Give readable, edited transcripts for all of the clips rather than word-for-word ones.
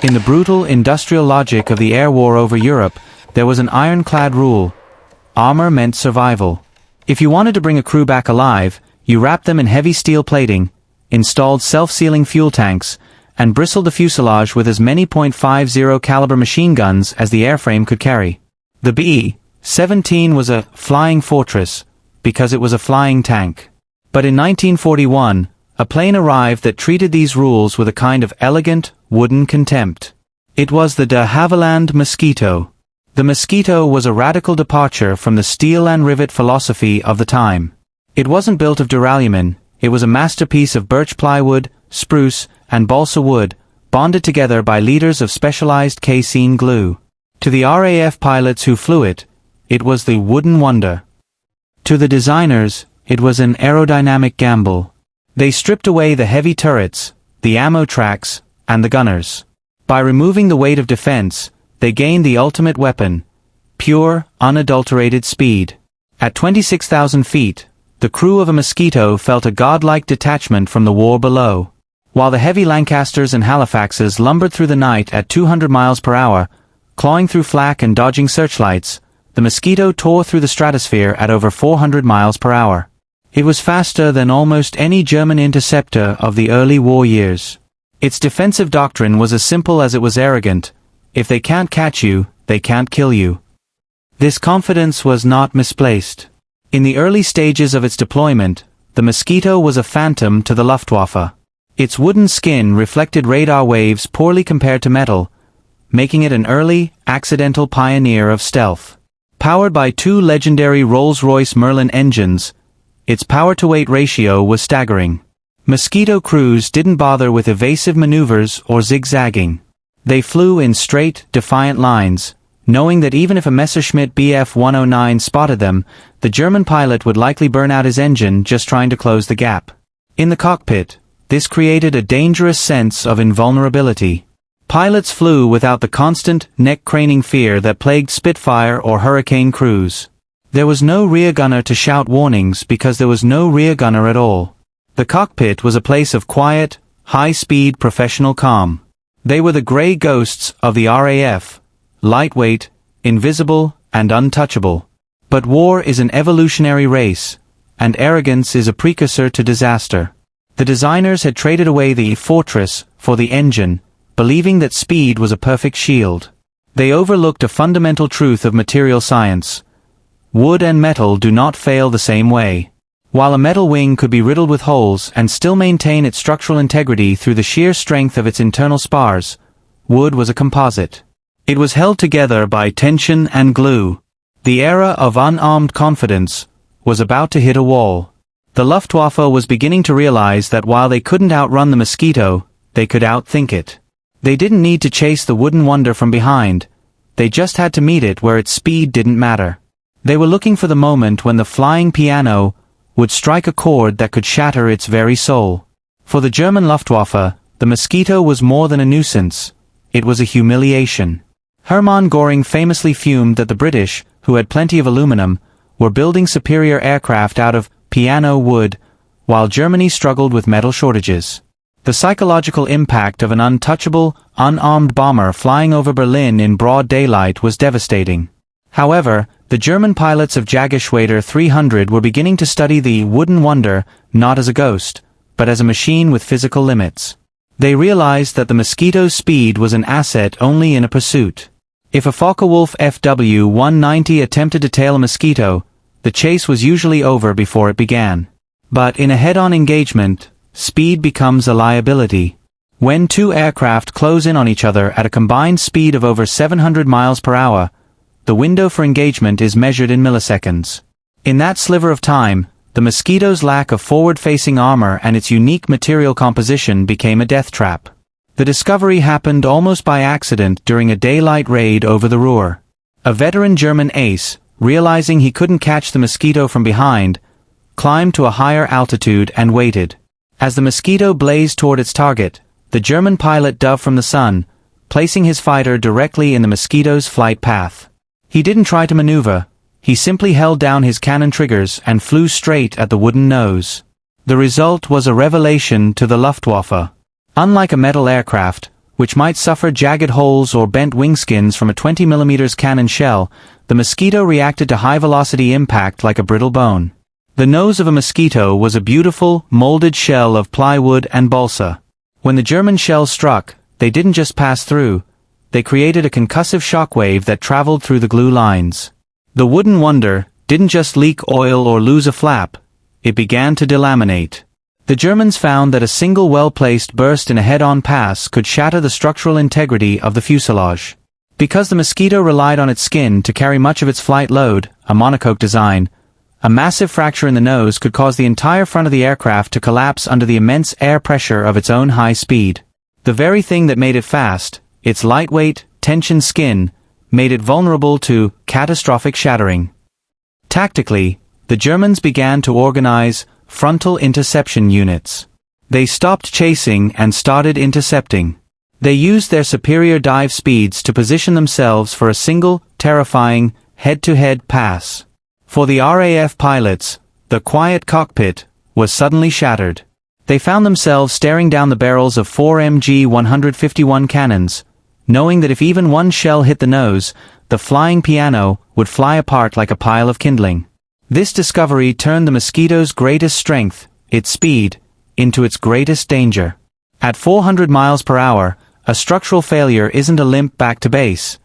In the brutal industrial logic of the air war over Europe, there was an ironclad rule. Armor meant survival. If you wanted to bring a crew back alive, you wrapped them in heavy steel plating, installed self-sealing fuel tanks, and bristled the fuselage with as many .50 caliber machine guns as the airframe could carry. The B-17 was a flying fortress, because it was a flying tank. But in 1941, a plane arrived that treated these rules with a kind of elegant, wooden contempt. It was the de Havilland Mosquito. The Mosquito was a radical departure from the steel and rivet philosophy of the time. It wasn't built of duralumin, it was a masterpiece of birch plywood, spruce, and balsa wood, bonded together by liters of specialized casein glue. To the RAF pilots who flew it, it was the wooden wonder. To the designers, it was an aerodynamic gamble. They stripped away the heavy turrets, the ammo tracks, and the gunners. By removing the weight of defense, they gained the ultimate weapon: pure, unadulterated speed. At 26,000 feet, the crew of a Mosquito felt a godlike detachment from the war below. While the heavy Lancasters and Halifaxes lumbered through the night at 200 miles per hour, clawing through flak and dodging searchlights, the Mosquito tore through the stratosphere at over 400 miles per hour. It was faster than almost any German interceptor of the early war years. Its defensive doctrine was as simple as it was arrogant: if they can't catch you, they can't kill you. This confidence was not misplaced. In the early stages of its deployment, the Mosquito was a phantom to the Luftwaffe. Its wooden skin reflected radar waves poorly compared to metal, making it an early, accidental pioneer of stealth. Powered by two legendary Rolls-Royce Merlin engines, its power-to-weight ratio was staggering. Mosquito crews didn't bother with evasive maneuvers or zigzagging. They flew in straight, defiant lines, knowing that even if a Messerschmitt Bf 109 spotted them, the German pilot would likely burn out his engine just trying to close the gap. In the cockpit, this created a dangerous sense of invulnerability. Pilots flew without the constant, neck-craning fear that plagued Spitfire or Hurricane crews. There was no rear gunner to shout warnings because there was no rear gunner at all. The cockpit was a place of quiet, high-speed professional calm. They were the gray ghosts of the RAF, lightweight, invisible, and untouchable. But war is an evolutionary race, and arrogance is a precursor to disaster. The designers had traded away the fortress for the engine, believing that speed was a perfect shield. They overlooked a fundamental truth of material science: wood and metal do not fail the same way. While a metal wing could be riddled with holes and still maintain its structural integrity through the sheer strength of its internal spars, wood was a composite. It was held together by tension and glue. The era of unarmed confidence was about to hit a wall. The Luftwaffe was beginning to realize that while they couldn't outrun the Mosquito, they could outthink it. They didn't need to chase the wooden wonder from behind. They just had to meet it where its speed didn't matter. They were looking for the moment when the flying piano would strike a chord that could shatter its very soul. For the German Luftwaffe, the Mosquito was more than a nuisance. It was a humiliation. Hermann Göring famously fumed that the British, who had plenty of aluminum, were building superior aircraft out of piano wood, while Germany struggled with metal shortages. The psychological impact of an untouchable, unarmed bomber flying over Berlin in broad daylight was devastating. However, the German pilots of Jägerschwader 300 were beginning to study the wooden wonder not as a ghost, but as a machine with physical limits. They realized that the Mosquito's speed was an asset only in a pursuit. If a Focke-Wulf FW-190 attempted to tail a Mosquito, the chase was usually over before it began. But in a head-on engagement, speed becomes a liability. When two aircraft close in on each other at a combined speed of over 700 miles per hour, the window for engagement is measured in milliseconds. In that sliver of time, the Mosquito's lack of forward-facing armor and its unique material composition became a death trap. The discovery happened almost by accident during a daylight raid over the Ruhr. A veteran German ace, realizing he couldn't catch the Mosquito from behind, climbed to a higher altitude and waited. As the Mosquito blazed toward its target, the German pilot dove from the sun, placing his fighter directly in the Mosquito's flight path. He didn't try to maneuver, he simply held down his cannon triggers and flew straight at the wooden nose. The result was a revelation to the Luftwaffe. Unlike a metal aircraft, which might suffer jagged holes or bent wingskins from a 20mm cannon shell, the mosquito reacted to high-velocity impact like a brittle bone. The nose of a mosquito was a beautiful, molded shell of plywood and balsa. When the German shells struck, they didn't just pass through, they created a concussive shockwave that traveled through the glue lines. The wooden wonder didn't just leak oil or lose a flap, it began to delaminate. The Germans found that a single well-placed burst in a head-on pass could shatter the structural integrity of the fuselage. Because the mosquito relied on its skin to carry much of its flight load, a monocoque design, a massive fracture in the nose could cause the entire front of the aircraft to collapse under the immense air pressure of its own high speed. The very thing that made it fast, its lightweight, tensioned skin, made it vulnerable to catastrophic shattering. Tactically, the Germans began to organize frontal interception units. They stopped chasing and started intercepting. They used their superior dive speeds to position themselves for a single, terrifying, head-to-head pass. For the RAF pilots, the quiet cockpit was suddenly shattered. They found themselves staring down the barrels of 4 MG-151 cannons, knowing that if even one shell hit the nose, the flying piano would fly apart like a pile of kindling. This discovery turned the mosquito's greatest strength, its speed, into its greatest danger. At 400 miles per hour, a structural failure isn't a limp back to base.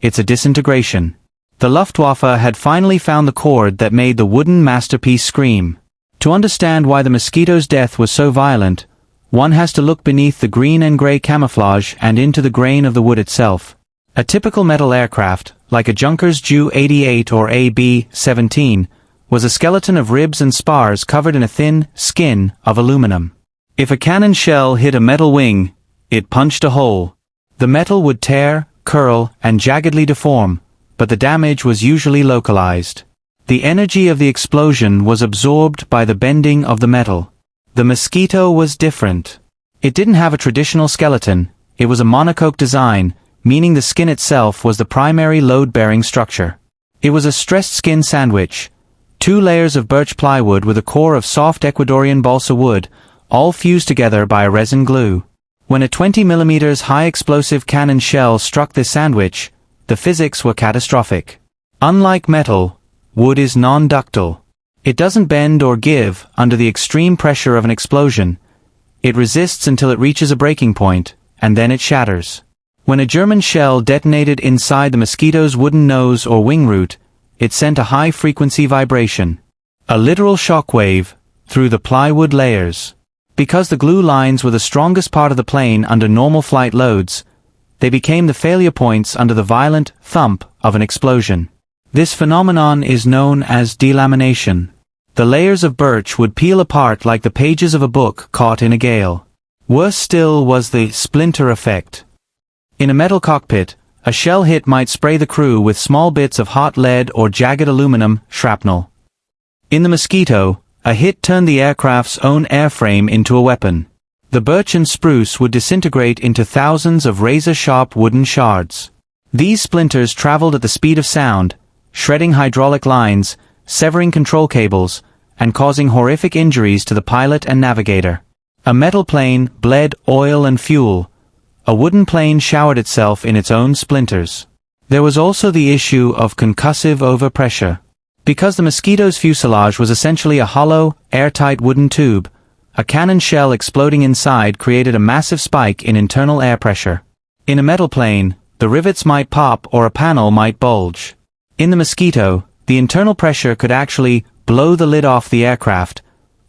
It's a disintegration. The Luftwaffe had finally found the chord that made the wooden masterpiece scream. To understand why the mosquito's death was so violent, one has to look beneath the green and gray camouflage and into the grain of the wood itself. A typical metal aircraft, like a Junkers Ju-88 or AB-17, was a skeleton of ribs and spars covered in a thin skin of aluminum. If a cannon shell hit a metal wing, it punched a hole. The metal would tear, curl, and jaggedly deform, but the damage was usually localized. The energy of the explosion was absorbed by the bending of the metal. The mosquito was different. It didn't have a traditional skeleton, it was a monocoque design, meaning the skin itself was the primary load-bearing structure. It was a stressed skin sandwich, 2 layers of birch plywood with a core of soft Ecuadorian balsa wood, all fused together by a resin glue. When a 20mm high-explosive cannon shell struck this sandwich, the physics were catastrophic. Unlike metal, wood is non-ductile. It doesn't bend or give under the extreme pressure of an explosion. It resists until it reaches a breaking point, and then it shatters. When a German shell detonated inside the mosquito's wooden nose or wing root, it sent a high-frequency vibration, a literal shockwave, through the plywood layers. Because the glue lines were the strongest part of the plane under normal flight loads, they became the failure points under the violent thump of an explosion. This phenomenon is known as delamination. The layers of birch would peel apart like the pages of a book caught in a gale. Worse still was the splinter effect. In a metal cockpit, a shell hit might spray the crew with small bits of hot lead or jagged aluminum shrapnel. In the Mosquito, a hit turned the aircraft's own airframe into a weapon. The birch and spruce would disintegrate into thousands of razor-sharp wooden shards. These splinters traveled at the speed of sound, shredding hydraulic lines, severing control cables, and causing horrific injuries to the pilot and navigator. A metal plane bled oil and fuel. A wooden plane showered itself in its own splinters. There was also the issue of concussive overpressure. Because the Mosquito's fuselage was essentially a hollow, airtight wooden tube, a cannon shell exploding inside created a massive spike in internal air pressure. In a metal plane, the rivets might pop or a panel might bulge. In the Mosquito, the internal pressure could actually blow the lid off the aircraft,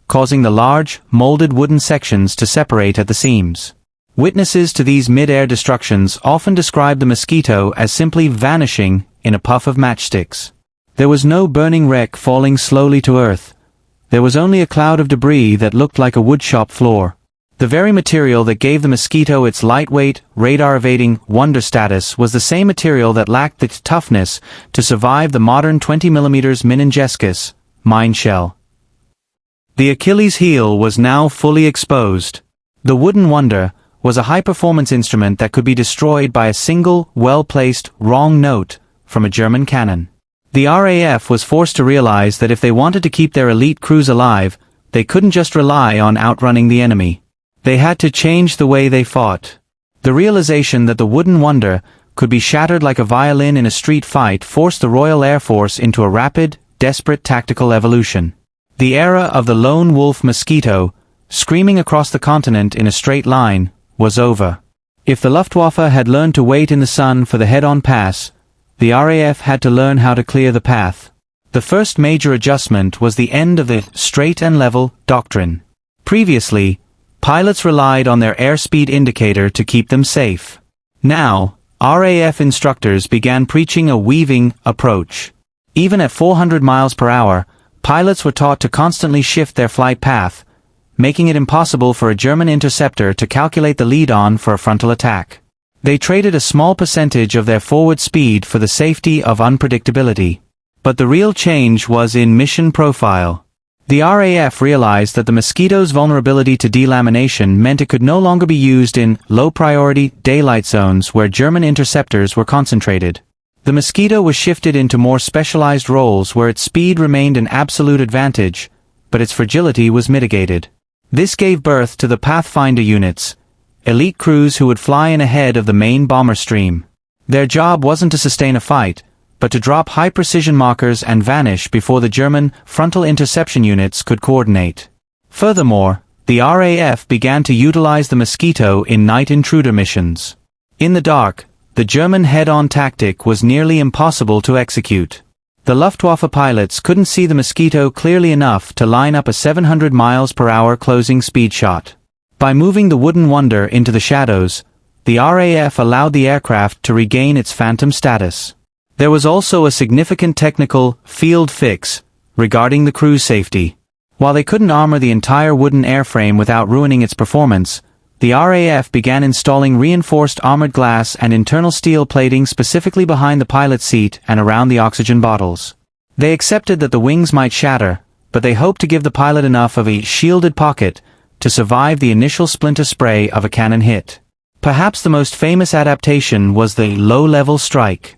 causing the large, molded wooden sections to separate at the seams. Witnesses to these mid-air destructions often describe the Mosquito as simply vanishing in a puff of matchsticks. There was no burning wreck falling slowly to earth. There was only a cloud of debris that looked like a woodshop floor. The very material that gave the Mosquito its lightweight, radar-evading wonder status was the same material that lacked the toughness to survive the modern 20mm Meningescus mine shell. The Achilles heel was now fully exposed. The wooden wonder was a high-performance instrument that could be destroyed by a single, well-placed, wrong note from a German cannon. The RAF was forced to realize that if they wanted to keep their elite crews alive, they couldn't just rely on outrunning the enemy. They had to change the way they fought. The realization that the wooden wonder could be shattered like a violin in a street fight forced the Royal Air Force into a rapid, desperate tactical evolution. The era of the lone wolf mosquito, screaming across the continent in a straight line, was over. If the Luftwaffe had learned to wait in the sun for the head-on pass, the RAF had to learn how to clear the path. The first major adjustment was the end of the straight and level doctrine. Previously, pilots relied on their airspeed indicator to keep them safe. Now, RAF instructors began preaching a weaving approach. Even at 400 miles per hour, pilots were taught to constantly shift their flight path, making it impossible for a German interceptor to calculate the lead-on for a frontal attack. They traded a small percentage of their forward speed for the safety of unpredictability. But the real change was in mission profile. The RAF realized that the Mosquito's vulnerability to delamination meant it could no longer be used in low-priority daylight zones where German interceptors were concentrated. The Mosquito was shifted into more specialized roles where its speed remained an absolute advantage, but its fragility was mitigated. This gave birth to the Pathfinder units, elite crews who would fly in ahead of the main bomber stream. Their job wasn't to sustain a fight, but to drop high-precision markers and vanish before the German frontal interception units could coordinate. Furthermore, the RAF began to utilize the Mosquito in night intruder missions. In the dark, the German head-on tactic was nearly impossible to execute. The Luftwaffe pilots couldn't see the Mosquito clearly enough to line up a 700 miles per hour closing speed shot. By moving the wooden wonder into the shadows, the RAF allowed the aircraft to regain its phantom status. There was also a significant technical field fix regarding the crew's safety. While they couldn't armor the entire wooden airframe without ruining its performance, the RAF began installing reinforced armored glass and internal steel plating specifically behind the pilot's seat and around the oxygen bottles. They accepted that the wings might shatter, but they hoped to give the pilot enough of a shielded pocket to survive the initial splinter spray of a cannon hit. Perhaps the most famous adaptation was the low-level strike.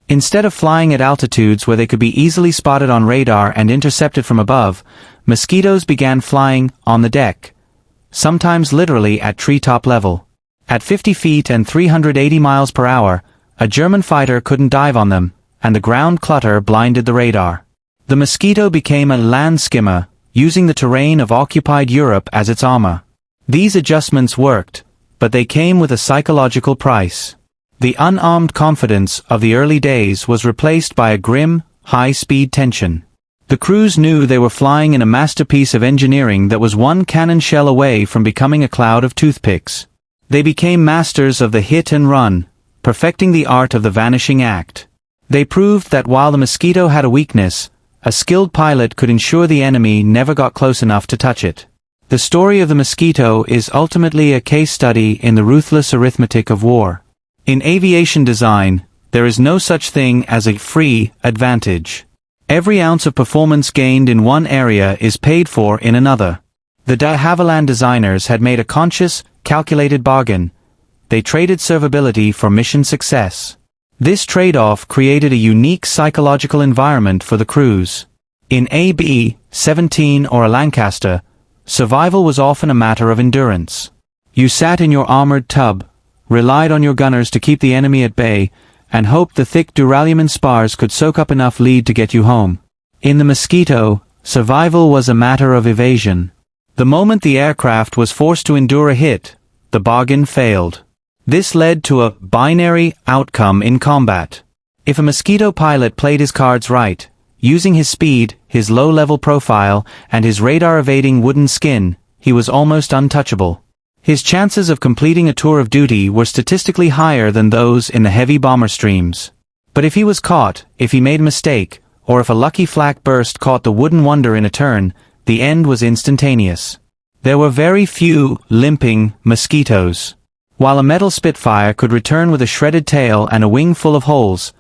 Instead of flying at altitudes where they could be easily spotted on radar and intercepted from above, Mosquitoes began flying on the deck, sometimes literally at treetop level. At 50 feet and 380 miles per hour, a German fighter couldn't dive on them, and the ground clutter blinded the radar. The Mosquito became a land skimmer, using the terrain of occupied Europe as its armor. These adjustments worked, but they came with a psychological price. The unarmed confidence of the early days was replaced by a grim, high-speed tension. The crews knew they were flying in a masterpiece of engineering that was one cannon shell away from becoming a cloud of toothpicks. They became masters of the hit and run, perfecting the art of the vanishing act. They proved that while the Mosquito had a weakness, a skilled pilot could ensure the enemy never got close enough to touch it. The story of the Mosquito is ultimately a case study in the ruthless arithmetic of war. In aviation design, there is no such thing as a free advantage. Every ounce of performance gained in one area is paid for in another. The de Havilland designers had made a conscious, calculated bargain. They traded servability for mission success. This trade-off created a unique psychological environment for the crews. In a B-17 or a Lancaster, survival was often a matter of endurance. You sat in your armored tub, relied on your gunners to keep the enemy at bay, and hoped the thick duralumin spars could soak up enough lead to get you home. In the Mosquito, survival was a matter of evasion. The moment the aircraft was forced to endure a hit, the bargain failed. This led to a binary outcome in combat. If a Mosquito pilot played his cards right, using his speed, his low-level profile, and his radar-evading wooden skin, he was almost untouchable. His chances of completing a tour of duty were statistically higher than those in the heavy bomber streams. But if he was caught, if he made a mistake, or if a lucky flak burst caught the wooden wonder in a turn, the end was instantaneous. There were very few limping Mosquitoes. While a metal Spitfire could return with a shredded tail and a wing full of holes,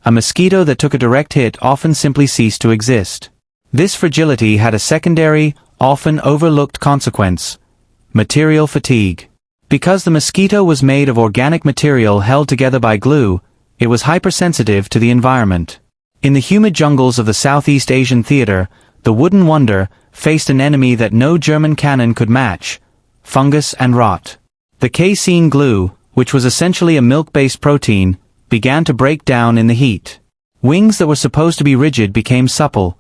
a Mosquito that took a direct hit often simply ceased to exist. This fragility had a secondary, often overlooked consequence: material fatigue. Because the Mosquito was made of organic material held together by glue, it was hypersensitive to the environment. In the humid jungles of the Southeast Asian theater, the wooden wonder faced an enemy that no German cannon could match: fungus and rot. The casein glue, which was essentially a milk-based protein, began to break down in the heat. Wings that were supposed to be rigid became supple.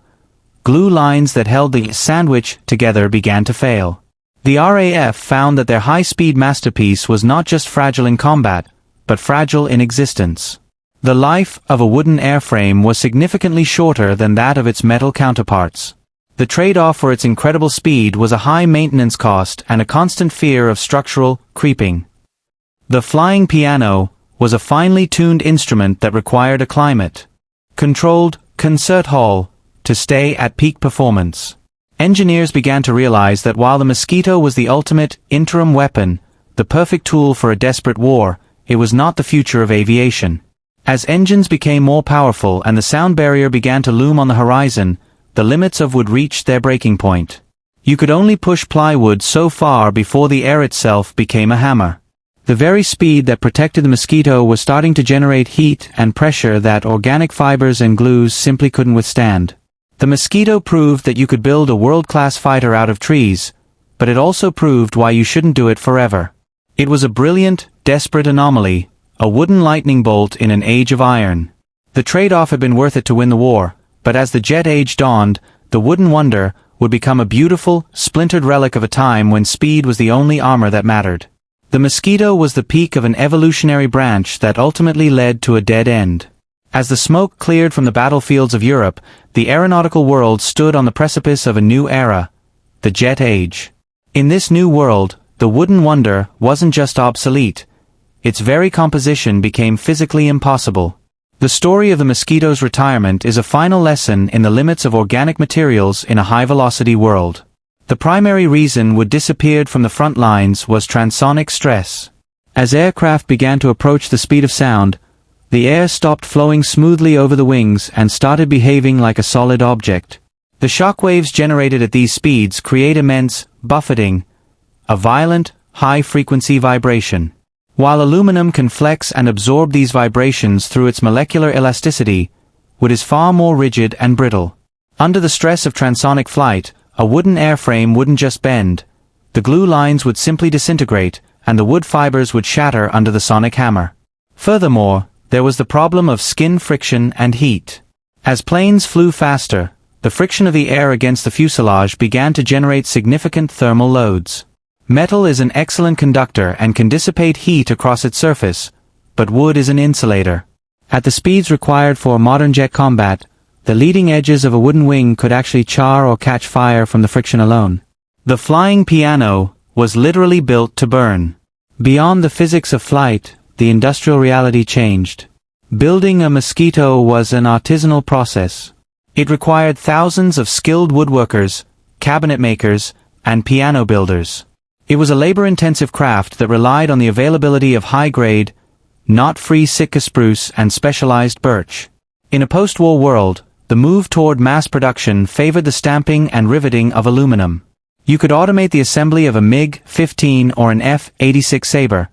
Glue lines that held the sandwich together began to fail. The RAF found that their high-speed masterpiece was not just fragile in combat, but fragile in existence. The life of a wooden airframe was significantly shorter than that of its metal counterparts. The trade-off for its incredible speed was a high maintenance cost and a constant fear of structural creeping. The flying piano was a finely tuned instrument that required a climate-controlled concert hall to stay at peak performance. Engineers began to realize that while the Mosquito was the ultimate interim weapon, the perfect tool for a desperate war, it was not the future of aviation. As engines became more powerful and the sound barrier began to loom on the horizon, the limits of wood reached their breaking point. You could only push plywood so far before the air itself became a hammer. The very speed that protected the Mosquito was starting to generate heat and pressure that organic fibers and glues simply couldn't withstand. The Mosquito proved that you could build a world-class fighter out of trees, but it also proved why you shouldn't do it forever. It was a brilliant, desperate anomaly, a wooden lightning bolt in an age of iron. The trade-off had been worth it to win the war, but as the jet age dawned, the wooden wonder would become a beautiful, splintered relic of a time when speed was the only armor that mattered. The Mosquito was the peak of an evolutionary branch that ultimately led to a dead end. As the smoke cleared from the battlefields of Europe, the aeronautical world stood on the precipice of a new era, the jet age. In this new world, the wooden wonder wasn't just obsolete. Its very composition became physically impossible. The story of the Mosquito's retirement is a final lesson in the limits of organic materials in a high-velocity world. The primary reason wood disappeared from the front lines was transonic stress. As aircraft began to approach the speed of sound, the air stopped flowing smoothly over the wings and started behaving like a solid object. The shock waves generated at these speeds create immense buffeting, a violent, high-frequency vibration. While aluminum can flex and absorb these vibrations through its molecular elasticity, wood is far more rigid and brittle. Under the stress of transonic flight, a wooden airframe wouldn't just bend. The glue lines would simply disintegrate, and the wood fibers would shatter under the sonic hammer. Furthermore, there was the problem of skin friction and heat. As planes flew faster, the friction of the air against the fuselage began to generate significant thermal loads. Metal is an excellent conductor and can dissipate heat across its surface, but wood is an insulator. At the speeds required for modern jet combat, the leading edges of a wooden wing could actually char or catch fire from the friction alone. The flying piano was literally built to burn. Beyond the physics of flight, the industrial reality changed. Building a Mosquito was an artisanal process. It required thousands of skilled woodworkers, cabinet makers, and piano builders. It was a labor-intensive craft that relied on the availability of high-grade, knot-free Sitka spruce and specialized birch. In a post-war world, the move toward mass production favored the stamping and riveting of aluminum. You could automate the assembly of a MiG-15 or an F-86 Sabre.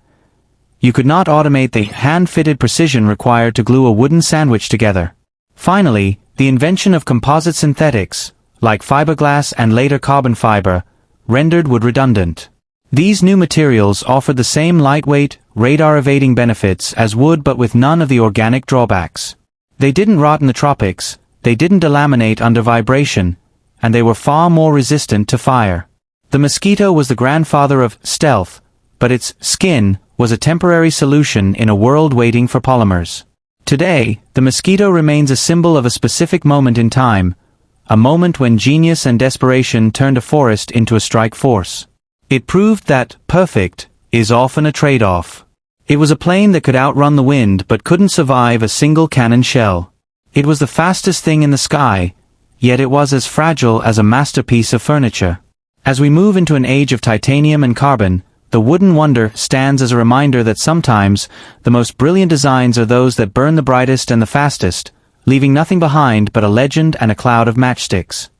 You could not automate the hand-fitted precision required to glue a wooden sandwich together. Finally, the invention of composite synthetics, like fiberglass and later carbon fiber, rendered wood redundant. These new materials offered the same lightweight, radar-evading benefits as wood but with none of the organic drawbacks. They didn't rot in the tropics, they didn't delaminate under vibration, and they were far more resistant to fire. The Mosquito was the grandfather of stealth, but its skin was a temporary solution in a world waiting for polymers. Today, the Mosquito remains a symbol of a specific moment in time, a moment when genius and desperation turned a forest into a strike force. It proved that perfect is often a trade-off. It was a plane that could outrun the wind but couldn't survive a single cannon shell. It was the fastest thing in the sky, yet it was as fragile as a masterpiece of furniture. As we move into an age of titanium and carbon, the wooden wonder stands as a reminder that sometimes the most brilliant designs are those that burn the brightest and the fastest, leaving nothing behind but a legend and a cloud of matchsticks.